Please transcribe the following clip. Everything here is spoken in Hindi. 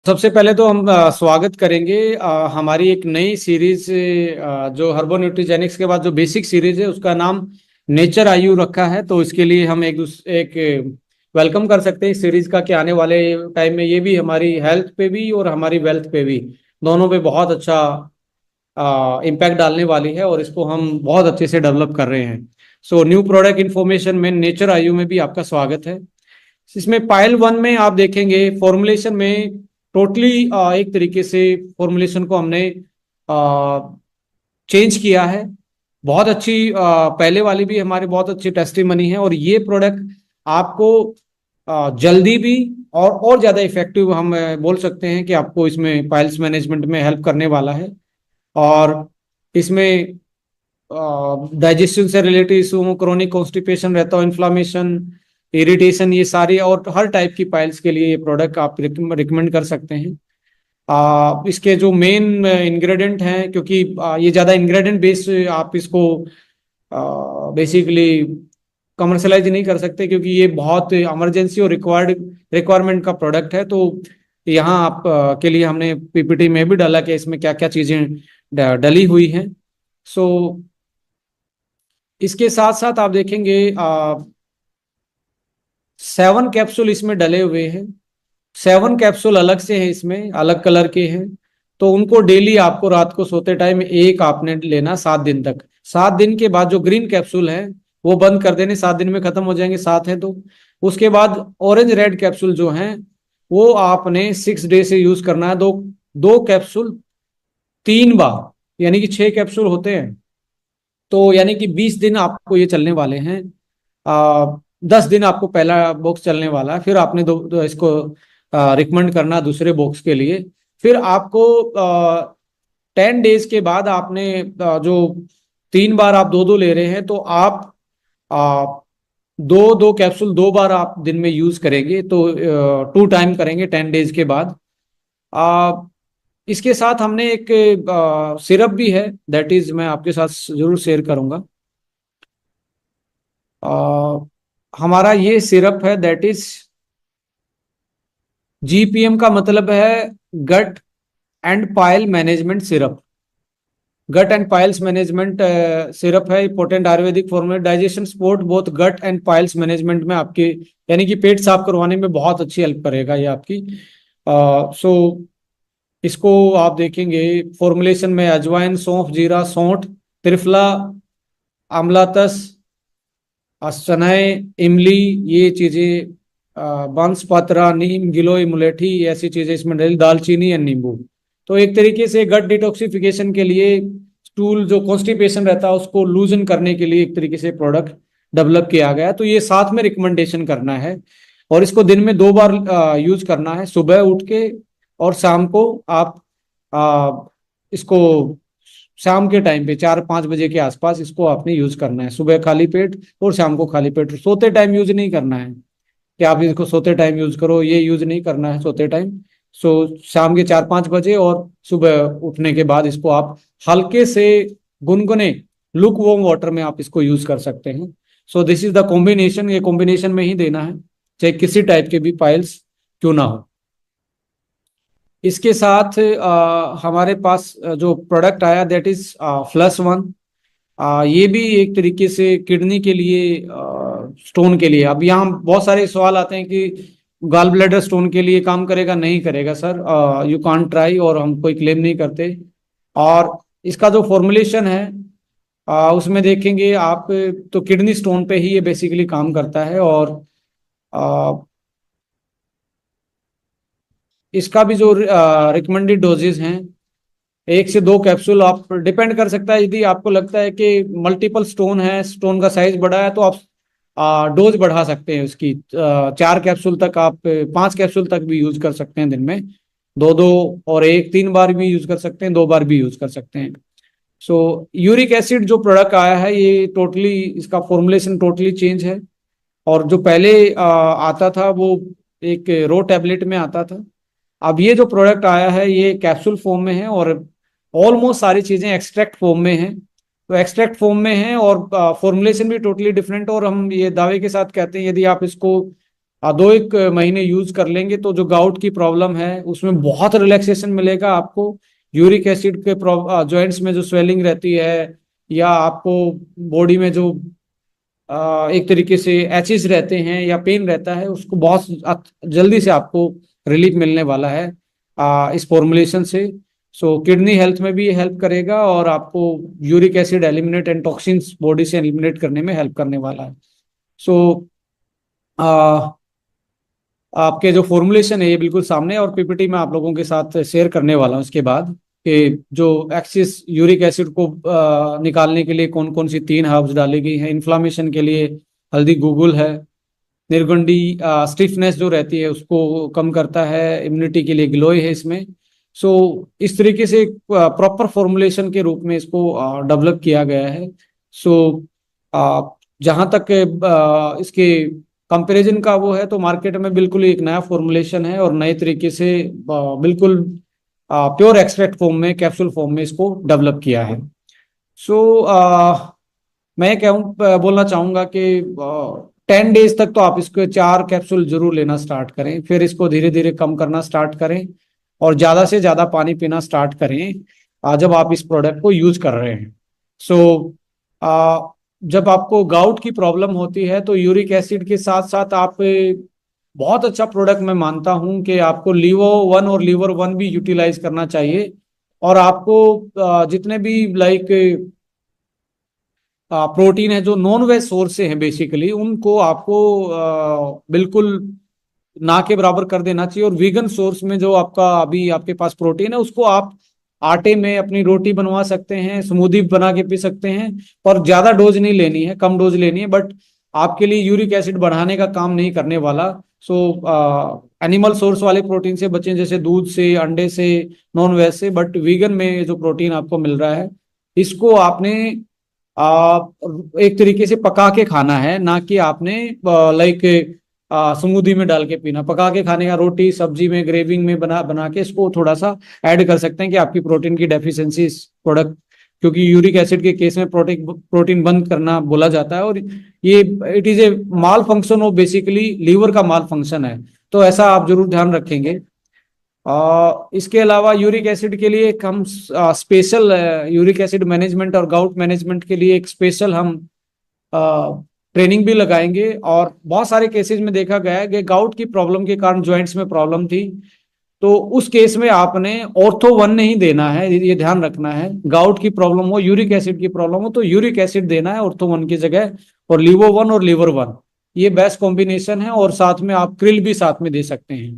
सबसे पहले तो हम स्वागत करेंगे हमारी एक नई सीरीज जो हर्बो न्यूट्रीजेनिक्स के बाद जो बेसिक सीरीज है उसका नाम नेचर आयु रखा है। तो इसके लिए हम एक वेलकम कर सकते हैं इस सीरीज का कि आने वाले टाइम में ये भी हमारी हेल्थ पे भी और हमारी वेल्थ पे भी दोनों पे बहुत अच्छा इम्पैक्ट डालने वाली है और इसको हम बहुत अच्छे से डेवलप कर रहे हैं। सो न्यू प्रोडक्ट इन्फॉर्मेशन में नेचर आयु में भी आपका स्वागत है। इसमें पाइल वन में आप देखेंगे फॉर्मुलेशन में टोटली एक तरीके से फॉर्मुलेशन को हमने चेंज किया है। बहुत अच्छी पहले वाली भी हमारी बहुत अच्छी टेस्टिमनी है और ये प्रोडक्ट आपको जल्दी भी और ज़्यादा इफेक्टिव हम बोल सकते हैं कि आपको इसमें पाइल्स मैनेजमेंट में हेल्प करने वाला है। और इसमें डाइजेशन से रिलेटेड इशू, क्रोनिक कॉन्स्टिपेशन रहता हो, इन्फ्लामेशन, इरिटेशन, ये सारी और हर टाइप की पाइल्स के लिए ये प्रोडक्ट आप रिकमेंड कर सकते हैं। इसके जो मेन इंग्रेडिएंट हैं, क्योंकि ये ज़्यादा इंग्रेडिएंट बेस्ड आप इसको बेसिकली कमर्शलाइज नहीं कर सकते क्योंकि ये बहुत इमरजेंसी और रिक्वायरमेंट का प्रोडक्ट है। तो यहाँ आप के लिए हमने पीपीटी में भी डाला कि इसमें क्या क्या चीज़ें डली हुई हैं। सो इसके साथ साथ आप देखेंगे 7 कैप्सूल इसमें डले हुए हैं। 7 कैप्सूल अलग से हैं, इसमें अलग कलर के हैं। तो उनको डेली आपको रात को सोते टाइम एक आपने लेना 7 दिन तक। 7 दिन के बाद जो ग्रीन कैप्सूल है वो बंद कर देने, 7 दिन में खत्म हो जाएंगे, 7 है तो। उसके बाद ऑरेंज रेड कैप्सूल जो हैं वो आपने 6 डे से यूज करना है। दो दो कैप्सूल 3 बार, यानी कि 6 कैप्सूल होते हैं। तो यानी कि 20 दिन आपको ये चलने वाले हैं। 10 दिन आपको पहला बॉक्स चलने वाला है, फिर आपने दो इसको रिकमेंड करना दूसरे बॉक्स के लिए। फिर आपको 10 डेज के बाद आपने जो 3 बार आप दो दो ले रहे हैं तो आप आ, दो दो कैप्सूल 2 बार आप दिन में यूज करेंगे। तो 2 टाइम करेंगे 10 डेज के बाद। आ, इसके साथ हमने एक सिरप भी है, दैट इज मैं आपके साथ जरूर शेयर करूंगा। आ, हमारा ये सिरप है, दैट इज जीपीएम का मतलब है gut and pile management syrup. Gut and piles management syrup है, potent Ayurvedic formula, digestion support both gut and piles management में आपके यानी कि पेट साफ करवाने में बहुत अच्छी हेल्प करेगा ये आपकी। सो इसको आप देखेंगे फॉर्मुलेशन में अजवाइन, सौंफ, जीरा, सौंठ, त्रिफला, आमलातस, सनई, इमली, ये चीजें, बांसपत्रा, नीम, गिलोय, मुलेठी, ऐसी चीजें इसमें डली, दालचीनी या नींबू। तो एक तरीके से गट डिटॉक्सिफिकेशन के लिए, स्टूल जो कॉन्स्टिपेशन रहता है उसको लूजन करने के लिए एक तरीके से प्रोडक्ट डेवलप किया गया है। तो ये साथ में रिकमेंडेशन करना है और इसको दिन में 2 बार यूज करना है, सुबह उठ के और शाम को। आप इसको शाम के टाइम पे 4-5 बजे के आसपास इसको आपने यूज करना है, सुबह खाली पेट और शाम को खाली पेट। सोते टाइम यूज नहीं करना है कि आप इसको सोते टाइम यूज करो, ये यूज नहीं करना है सोते टाइम। सो शाम के 4-5 बजे और सुबह उठने के बाद इसको आप हल्के से गुनगुने लुक वार्म वाटर में आप इसको यूज कर सकते हैं। So this is the combination, ये कॉम्बिनेशन में ही देना है चाहे किसी टाइप के भी पाइल्स क्यों ना हो। इसके साथ हमारे पास जो प्रोडक्ट आया दैट इज +1। ये भी एक तरीके से किडनी के लिए, स्टोन के लिए। अब यहाँ बहुत सारे सवाल आते हैं कि गॉल ब्लैडर स्टोन के लिए काम करेगा नहीं करेगा सर, यू कांट ट्राई, और हम कोई क्लेम नहीं करते। और इसका जो फॉर्मुलेशन है उसमें देखेंगे आप तो किडनी स्टोन पे ही ये बेसिकली काम करता है। और इसका भी जो रिकमेंडेड डोजेज हैं 1 से 2 कैप्सूल, आप डिपेंड कर सकता है। यदि आपको लगता है कि मल्टीपल स्टोन है, स्टोन का साइज बड़ा है, तो आप डोज बढ़ा सकते हैं उसकी। 4 कैप्सूल तक, आप 5 कैप्सूल तक भी यूज कर सकते हैं दिन में, दो दो और एक 3 बार भी यूज कर सकते हैं, 2 बार भी यूज कर सकते हैं। सो यूरिक एसिड जो प्रोडक्ट आया है ये टोटली, इसका फॉर्मुलेशन टोटली चेंज है। और जो पहले आता था वो एक रो टैबलेट में आता था। अब ये जो प्रोडक्ट आया है ये कैप्सूल फॉर्म में है और ऑलमोस्ट सारी चीजें एक्सट्रैक्ट फॉर्म में हैं। तो एक्सट्रैक्ट फॉर्म में है और फॉर्मुलेशन भी टोटली डिफरेंट। और हम ये दावे के साथ कहते हैं यदि आप इसको दो एक महीने यूज कर लेंगे तो जो गाउट की प्रॉब्लम है उसमें बहुत रिलैक्सेशन मिलेगा आपको। यूरिक एसिड के जॉइंट्स में जो स्वेलिंग रहती है, या आपको बॉडी में जो एक तरीके से एचिस रहते हैं या पेन रहता है, उसको बहुत जल्दी से आपको रिलीफ मिलने वाला है इस फॉर्मुलेशन से। सो किडनी हेल्थ में भी ये हेल्प करेगा और आपको uric acid eliminate and toxins body से एलिमिनेट करने में हेल्प करने वाला है। सो आपके जो फॉर्मुलेशन है ये बिल्कुल सामने है, और पीपीटी में आप लोगों के साथ शेयर करने वाला हूँ इसके बाद, कि जो एक्सिस यूरिक एसिड को निकालने के लिए कौन कौन सी 3 हर्ब्स डाली गई हैं। इन्फ्लामेशन के लिए हल्दी गूगल है। निर्गुंडी स्टिफनेस जो रहती है उसको कम करता है। इम्यूनिटी के लिए गिलोय है इसमें। सो इस तरीके से प्रॉपर फॉर्मुलेशन के रूप में इसको डेवलप किया गया है। सो जहाँ तक इसके कंपैरिजन का वो है, तो मार्केट में बिल्कुल एक नया फॉर्मुलेशन है और नए तरीके से बिल्कुल प्योर एक्सट्रैक्ट फॉर्म में, कैप्सूल फॉर्म में इसको डेवलप किया है। सो मैं बोलना चाहूंगा कि 10 डेज तक तो आप इसको 4 कैप्सूल जरूर लेना स्टार्ट करें, फिर इसको धीरे धीरे कम करना स्टार्ट करें और ज्यादा से ज्यादा पानी पीना स्टार्ट करें जब आप इस प्रोडक्ट को यूज कर रहे हैं। सो जब आपको गाउट की प्रॉब्लम होती है तो यूरिक एसिड के साथ साथ आप बहुत अच्छा प्रोडक्ट मैं मानता हूं कि आपको लीवो 1 और लीवर 1 भी यूटिलाइज करना चाहिए। और आपको जितने भी लाइक प्रोटीन है जो नॉन वेज सोर्स से है बेसिकली, उनको आपको बिल्कुल ना के बराबर कर देना चाहिए। और वीगन सोर्स में जो आपका अभी आपके पास प्रोटीन है उसको आप आटे में अपनी रोटी बनवा सकते हैं, स्मूदी बना के पी सकते हैं। पर ज्यादा डोज नहीं लेनी है, कम डोज लेनी है, बट आपके लिए यूरिक एसिड बढ़ाने का काम नहीं करने वाला। सो एनिमल सोर्स वाले प्रोटीन से बचें, जैसे दूध से, अंडे से, नॉन वेज से। बट वीगन में जो प्रोटीन आपको मिल रहा है इसको आपने एक तरीके से पका के खाना है, ना कि आपने लाइक स्मूदी में डाल के पीना। पका के खाने का, रोटी सब्जी में ग्रेविंग में बना बना के इसको थोड़ा सा ऐड कर सकते हैं कि आपकी प्रोटीन की डेफिशिएंसी इस प्रोडक्ट, क्योंकि यूरिक एसिड के केस में प्रोटीन प्रोटीन बंद करना बोला जाता है, और ये it is a malfunction of basically liver का माल फंक्शन है। तो ऐसा आप जरूर ध्यान रखेंगे। इसके अलावा यूरिक एसिड के लिए एक हम स्पेशल यूरिक एसिड मैनेजमेंट और गाउट मैनेजमेंट के लिए एक स्पेशल हम ट्रेनिंग भी लगाएंगे। और बहुत सारे केसेस में देखा गया है कि गाउट की प्रॉब्लम के कारण जॉइंट्स में प्रॉब्लम थी, तो उस केस में आपने ऑर्थो 1 नहीं देना है, ये ध्यान रखना है। गाउट की प्रॉब्लम हो, यूरिक एसिड की प्रॉब्लम हो, तो यूरिक एसिड देना है ऑर्थो 1 की जगह, और लीवो 1 और लीवर 1 ये बेस्ट कॉम्बिनेशन है। और साथ में आप क्रिल भी साथ में दे सकते हैं।